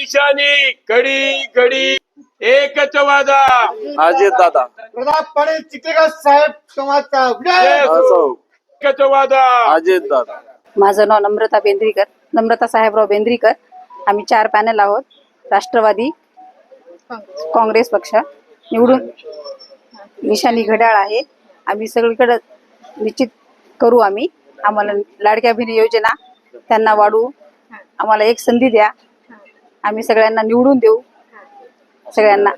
निशाणी घडी घडी एकच वादा अजित दादा प्रतापकडे चिखलीकर साहेब समाजचा एकच वादा अजित दादा. माझं नाव नम्रता बेंद्रीकर, नम्रता साहेबराव बेंद्रीकर. आम्ही 4 पॅनल आहोत. राष्ट्रवादी काँग्रेस पक्ष निवडून निशाणी घड्याळ आहे. आम्ही सगळीकडे निश्चित करू. आम्हाला लाडक्या बहीण योजना त्यांना वाढवू. आम्हाला एक संधी द्या. आम्ही सगळ्यांना निवडून देऊ. सगळ्यांना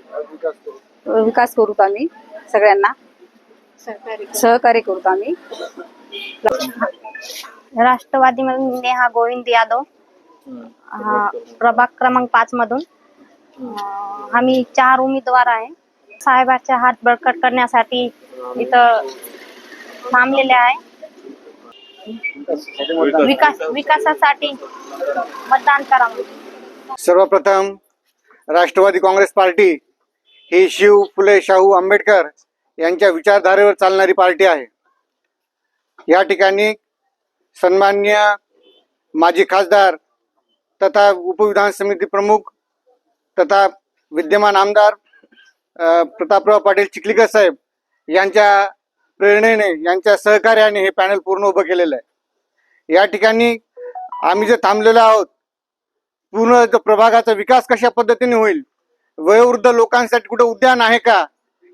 विकास करू. आम्ही सगळ्यांना सहकार्य करू. आम्ही राष्ट्रवादी मधून नेहा गोविंद यादव, प्रभाग क्रमांक 5 मधून. आम्ही 4 उमेदवार आहे. साहेबांचे हात बळकट करण्यासाठी इथं थांबलेले आहे. विकासासाठी मतदान करा. सर्वप्रथम राष्ट्रवादी काँग्रेस पार्टी ही शिव फुले शाहू आंबेडकर यांच्या विचारधारेवर चालणारी पार्टी आहे. या ठिकाणी सन्माननीय माजी खासदार तथा उपविधान समिती प्रमुख तथा विद्यमान आमदार प्रतापराव पाटील चिखलीकर साहेब यांच्या प्रेरणेने, यांच्या सहकार्याने हे पॅनल पूर्ण उभं केलेलं आहे. या ठिकाणी आम्ही जे थांबलेलो आहोत, पूर्ण प्रभागाचा विकास कशा पद्धतीने होईल, वयोवृद्ध लोकांसाठी कुठे उद्यान आहे का,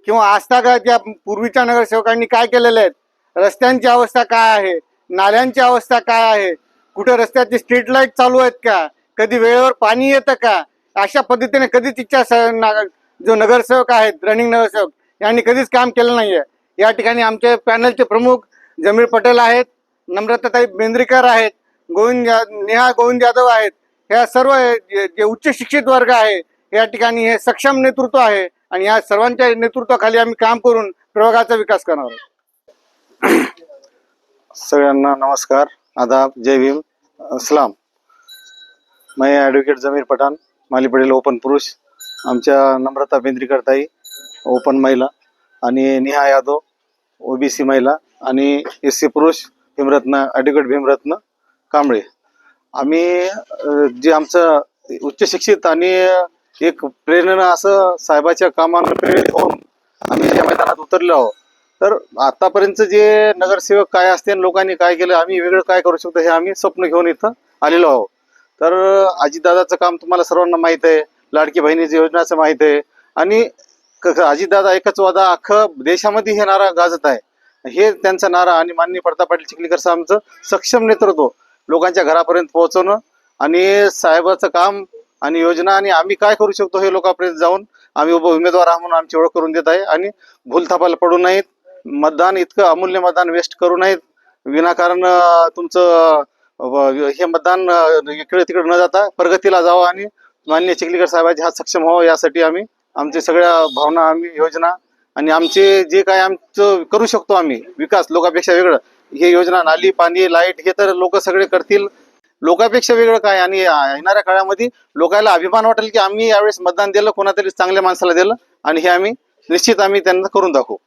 किंवा आस्थागत या पूर्वीच्या नगरसेवकांनी काय केलेले आहेत, रस्त्यांची अवस्था काय आहे, नाल्यांची अवस्था काय आहे, कुठे रस्त्याची स्ट्रीट लाईट चालू आहेत का, कधी वेळेवर पाणी येतं का, अशा पद्धतीने कधीच इच्छा जो नगरसेवक आहेत, रनिंग नगरसेवक यांनी कधीच काम केलं नाहीये. या ठिकाणी आमचे पॅनलचे प्रमुख जमीर पटेल आहेत, नम्रताताई बेंद्रीकर आहेत, नेहा गोविंद यादव आहेत. ह्या सर्व जे उच्च शिक्षित वर्ग आहे, या ठिकाणी हे सक्षम नेतृत्व आहे आणि या सर्वांच्या नेतृत्वाखाली आम्ही काम करून प्रभागाचा विकास करणार आहोत. सगळ्यांना नमस्कार, आदाब, जय भीम, सलाम. मैं ॲडव्होकेट जमीर पठाण, माली पटेल ओपन पुरुष, आमच्या नम्रता बेंद्रीकर ताई ओपन महिला आणि नेहा यादव ओबीसी महिला आणि एससी पुरुष भीमरत्न ॲडव्होकेट भीमरत्न कांबळे. आम्ही जे आमचं उच्च शिक्षित आणि एक प्रेरणा असं साहेबाच्या कामानं प्रेरित होऊन आम्ही या मैदानात उतरलो आहोत. तर आतापर्यंत जे नगरसेवक काय असते आणि लोकांनी काय केलं, आम्ही वेगळं काय करू शकतो हे आम्ही स्वप्न घेऊन इथं आलेलो आहोत. तर अजितदादाचं काम तुम्हाला सर्वांना माहीत आहे, लाडकी बहिणीची योजनाचं माहीत आहे आणि अजितदादा एकच वादा अख्खं देशामध्ये हे नारा गाजत आहे. हे त्यांचा नारा आणि माननीय प्रताप पाटील चिखलीकर साहेबांचं सक्षम नेतृत्व लोकांच्या घरापर्यंत पोहोचवणं आणि साहेबाचं काम आणि योजना आणि आम्ही काय करू शकतो हे लोकांपर्यंत जाऊन आम्ही उमेदवार आहोत म्हणून आमची ओळख करून देत आहे. आणि भूलथापाला पडू नाहीत, मतदान इतकं अमूल्य मतदान वेस्ट करू नाहीत, विनाकारण तुमचं हे मतदान इकडे तिकडे न जाता प्रगतीला जावं आणि माननीय चिखलीकर साहेबांचे हात सक्षम व्हावं यासाठी आम्ही आमचे सगळ्या भावना, आम्ही योजना आणि आमचे जे काय आमचं करू शकतो आम्ही विकास लोकांपेक्षा वेगळं, हे योजना नाली पाणी लाईट हे तर लोक सगळे करतील, लोकांपेक्षा वेगळं काय. आणि येणाऱ्या काळामध्ये लोकांना अभिमान वाटेल की आम्ही यावेळेस मतदान दिलं, कोणातरी चांगल्या माणसाला दिलं आणि हे आम्ही निश्चित आम्ही त्यांना करून दाखवू.